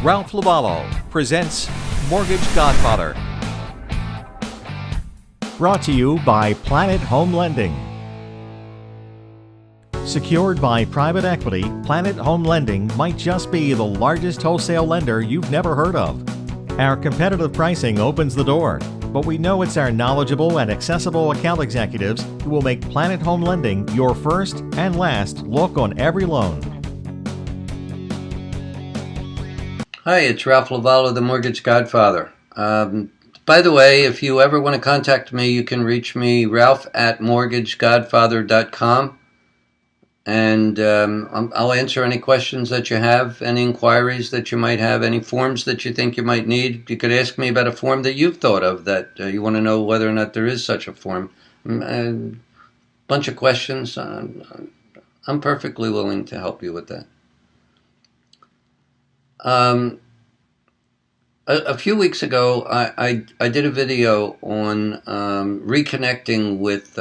Ralph LoVuolo presents Mortgage Godfather. Brought to you by Planet Home Lending. Secured by private equity, Planet Home Lending might just be the largest wholesale lender you've never heard of. Our competitive pricing opens the door, but we know it's our knowledgeable and accessible account executives who will make Planet Home Lending your first and last look on every loan. Hi, it's Ralph LoVuolo, the Mortgage Godfather. By the way, if you ever want to contact me, you can reach me, ralph@mortgagegodfather.com. And I'll answer any questions that you have, any inquiries that you might have, any forms that you think you might need. You could ask me about a form that you've thought of that you want to know whether or not there is such a form. A bunch of questions. I'm perfectly willing to help you with that. A few weeks ago, I did a video on reconnecting with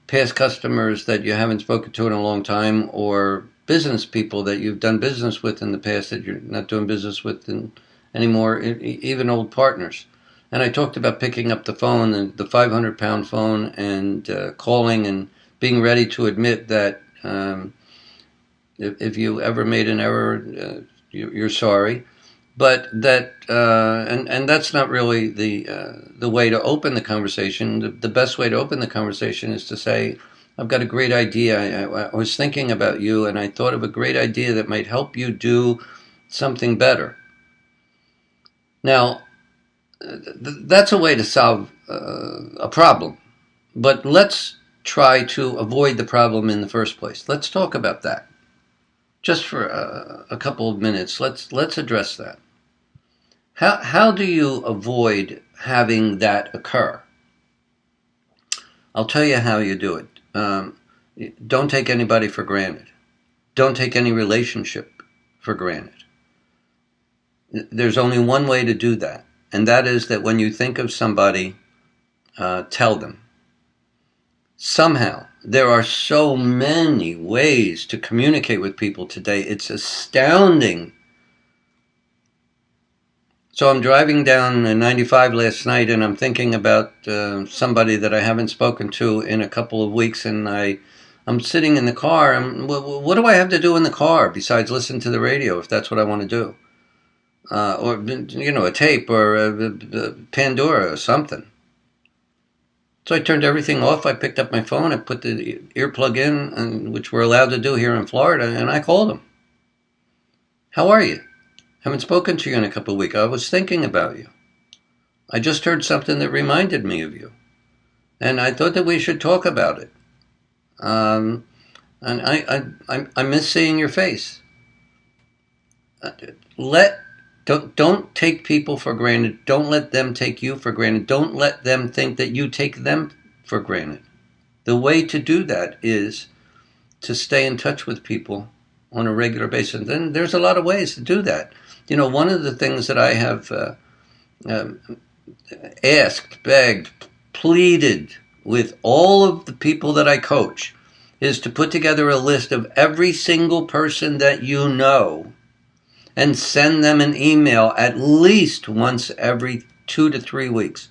past customers that you haven't spoken to in a long time, or business people that you've done business with in the past that you're not doing business with anymore, even old partners. And I talked about picking up the phone, the 500-pound phone, and calling and being ready to admit that if you ever made an error, you're sorry. But that, and that's not really the way to open the conversation. The best way to open the conversation is to say, I've got a great idea. I was thinking about you, and I thought of a great idea that might help you do something better. Now, that's a way to solve a problem. But let's try to avoid the problem in the first place. Let's talk about that. Just for a couple of minutes, let's address that. How do you avoid having that occur? I'll tell you how you do it. Don't take anybody for granted. Don't take any relationship for granted. There's only one way to do that, and that is that when you think of somebody, tell them. Somehow, there are so many ways to communicate with people today. It's astounding. So I'm driving down 95 last night, and I'm thinking about somebody that I haven't spoken to in a couple of weeks, and I'm sitting in the car. What do I have to do in the car besides listen to the radio if that's what I want to do? Or, a tape or a Pandora or something. So I turned everything off. I picked up my phone. I put the earplug in, which we're allowed to do here in Florida, and I called him. How are you? Haven't spoken to you in a couple of weeks. I was thinking about you. I just heard something that reminded me of you. And I thought that we should talk about it. And I miss seeing your face. Don't take people for granted. Don't let them take you for granted. Don't let them think that you take them for granted. The way to do that is to stay in touch with people on a regular basis. And there's a lot of ways to do that. One of the things that I have asked, begged, pleaded with all of the people that I coach is to put together a list of every single person that you know and send them an email at least once every 2 to 3 weeks.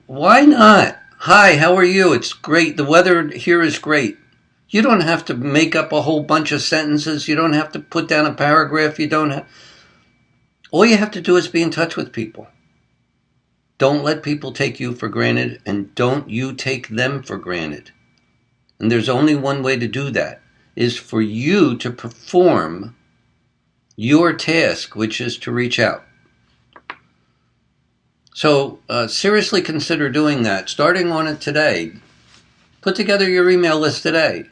Why not? Hi, how are you? It's great. The weather here is great. You don't have to make up a whole bunch of sentences. You don't have to put down a paragraph. All you have to do is be in touch with people. Don't let people take you for granted, and don't you take them for granted. And there's only one way to do that, is for you to perform your task, which is to reach out. So seriously consider doing that, starting on it today. Put together your email list today.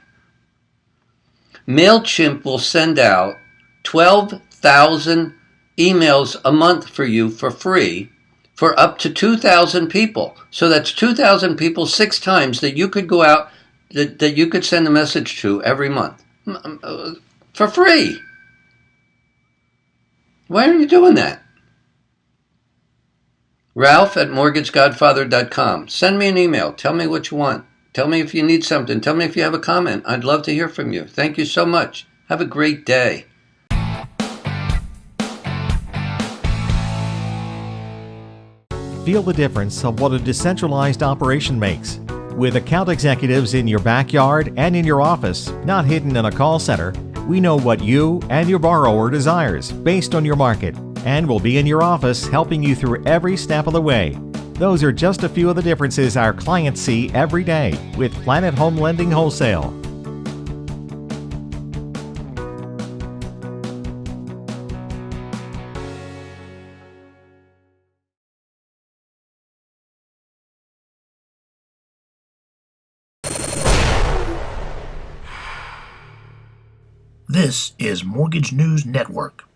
MailChimp will send out 12,000 emails a month for you for free for up to 2,000 people. So that's 2,000 people 6 times that you could go out, that you could send a message to every month for free. Why are you doing that? Ralph@mortgagegodfather.com. Send me an email. Tell me what you want. Tell me if you need something. Tell me if you have a comment. I'd love to hear from you. Thank you so much. Have a great day. Feel the difference of what a decentralized operation makes. With account executives in your backyard and in your office, not hidden in a call center, we know what you and your borrower desires based on your market, and will be in your office helping you through every step of the way. Those are just a few of the differences our clients see every day with Planet Home Lending Wholesale. This is Mortgage News Network.